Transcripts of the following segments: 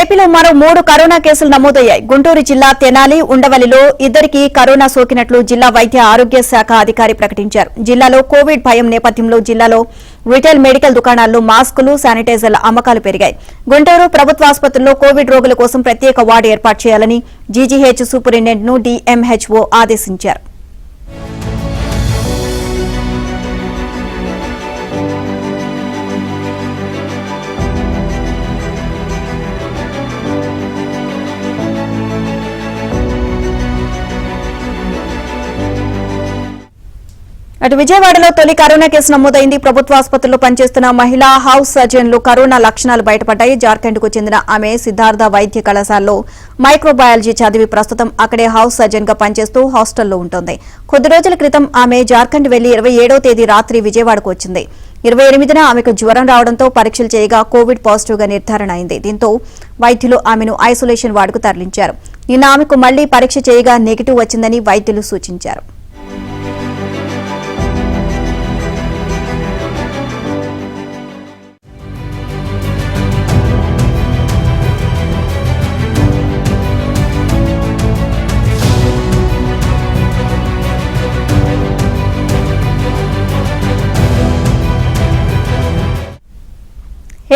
ఏపీలో మరో 3 కరోనా కేసులు నమోదయ్యాయి. గుంటూరు జిల్లా తెనాలి, ఉండవల్లిలో ఇద్దరికి కరోనా సోకినట్లు జిల్లా వైద్య ఆరోగ్య శాఖ అధికారి ప్రకటించారు. జిల్లాలో కోవిడ్ భయం నేపథ్యంలో జిల్లాలో రిటైల్ మెడికల్ దుకాణాల్లో మాస్కులు, శానిటైజర్ల అమ్మకాలు పెరిగాయి. గుంటూరు ప్రభుత్వాసుపత్రుల్లో కోవిడ్ రోగుల కోసం ప్రత్యేక వార్డు ఏర్పాటు చేయాలని జీజీహెచ్ సూపరింటెండెంట్ను డీఎంహెచ్ఓ ఆదేశించారు. అటు విజయవాడలో తొలి కరోనా కేసు నమోదైంది. ప్రభుత్వ ఆసుపత్రిలో పనిచేస్తున్న మహిళా హౌస్ సర్జన్లు కరోనా లక్షణాలు బయటపడ్డాయి. జార్ఖండ్కు చెందిన ఆమె సిద్ధార్థ వైద్య కళాశాలలో మైక్రోబయాలజీ చదివి ప్రస్తుతం అక్కడే హౌస్ సర్జన్ గా పనిచేస్తూ హాస్టల్లో ఉంటోంది. కొద్ది రోజుల క్రితం ఆమె జార్ఖండ్ వెళ్లి 27వ తేదీ రాత్రి విజయవాడకు వచ్చింది. 28న ఆమెకు జ్వరం రావడంతో పరీక్షలు చేయగా కోవిడ్ పాజిటివ్ గా నిర్ధారణ అయింది. దీంతో వైద్యులు ఆమెను ఐసోలేషన్ వార్డుకు తరలించారు. నిన్న ఆమెకు మళ్లీ పరీక్ష చేయగా నెగిటివ్ వచ్చిందని వైద్యులు సూచించారు.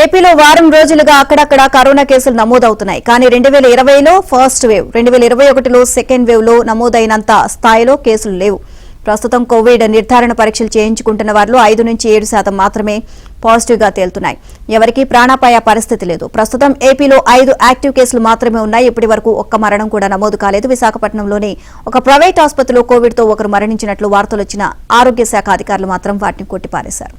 ఏపీలో వారం రోజులుగా అక్కడక్కడ కరోనా కేసులు నమోదవుతున్నాయి. కానీ 2020లో ఫస్ట్ వేవ్, 2021లో సెకండ్ వేవ్ లో నమోదైనంత స్థాయిలో కేసులు లేవు. ప్రస్తుతం కోవిడ్ నిర్ధారణ పరీక్షలు చేయించుకుంటున్న వారిలో 5 నుంచి 7% మాత్రమే పాజిటివ్ గా తేలుతున్నాయి. ఎవరికీ ప్రాణాపాయ పరిస్థితి లేదు. ప్రస్తుతం ఏపీలో 5 యాక్టివ్ కేసులు మాత్రమే ఉన్నాయి. ఇప్పటి వరకు ఒక్క మరణం కూడా నమోదు కాలేదు. విశాఖపట్నంలోని ఒక ప్రైవేట్ ఆసుపత్రిలో కోవిడ్ తో ఒకరు మరణించినట్లు వార్తలు వచ్చిన ఆరోగ్య శాఖ అధికారులు మాత్రం వాటిని కొట్టిపారేశారు.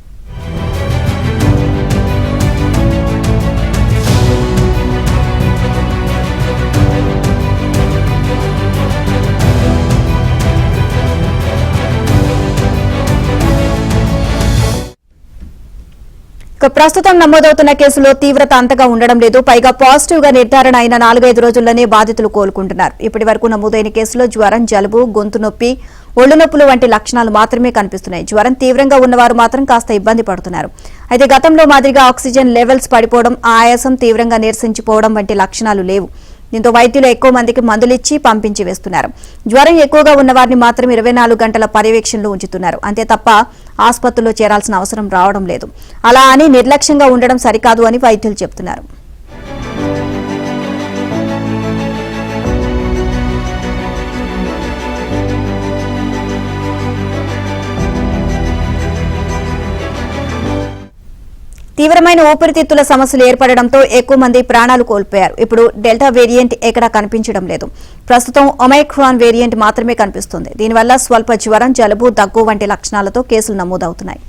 ప్రస్తుతం నమోదవుతున్న కేసులో తీవ్రత అంతగా ఉండడం లేదు. పైగా పాజిటివ్ గా నిర్ధారణ అయిన 4-5 రోజుల్లోనే బాధితులు కోలుకుంటున్నారు. ఇప్పటి వరకు నమోదైన కేసులో జ్వరం, జలుబు, గొంతు నొప్పి, ఒళ్లు నొప్పులు వంటి లక్షణాలు మాత్రమే కనిపిస్తున్నాయి. జ్వరం తీవ్రంగా ఉన్నవారు మాత్రం కాస్త ఇబ్బంది పడుతున్నారు. అయితే గతంలో మాదిరిగా ఆక్సిజన్ లెవెల్స్ పడిపోవడం, ఆయాసం, తీవ్రంగా నీరసించిపోవడం వంటి లక్షణాలు లేవు. దీంతో వైద్యులు ఎక్కువ మందికి మందులిచ్చి పంపించి వేస్తున్నారు. జ్వరం ఎక్కువగా ఉన్నవారిని మాత్రం 24 గంటల పర్యవేక్షణలో ఉంచుతున్నారు. అంతే తప్ప ఆసుపత్రిలో చేరాల్సిన అవసరం రావడం లేదు. అలా అని నిర్లక్ష్యంగా ఉండడం సరికాదు అని వైద్యులు చెబుతున్నారు. తీవ్రమైన ఊపిరితిత్తుల సమస్యలు ఏర్పడడంతో ఎక్కువ మంది ప్రాణాలు కోల్పోయారు. ఇప్పుడు డెల్టా వేరియంట్ ఎక్కడా కనిపించడం లేదు. ప్రస్తుతం ఒమైక్రాన్ వేరియంట్ మాత్రమే కనిపిస్తుంది. దీనివల్ల స్వల్ప జ్వరం, జలుబు, దగ్గు వంటి లక్షణాలతో కేసులు నమోదవుతున్నాయి.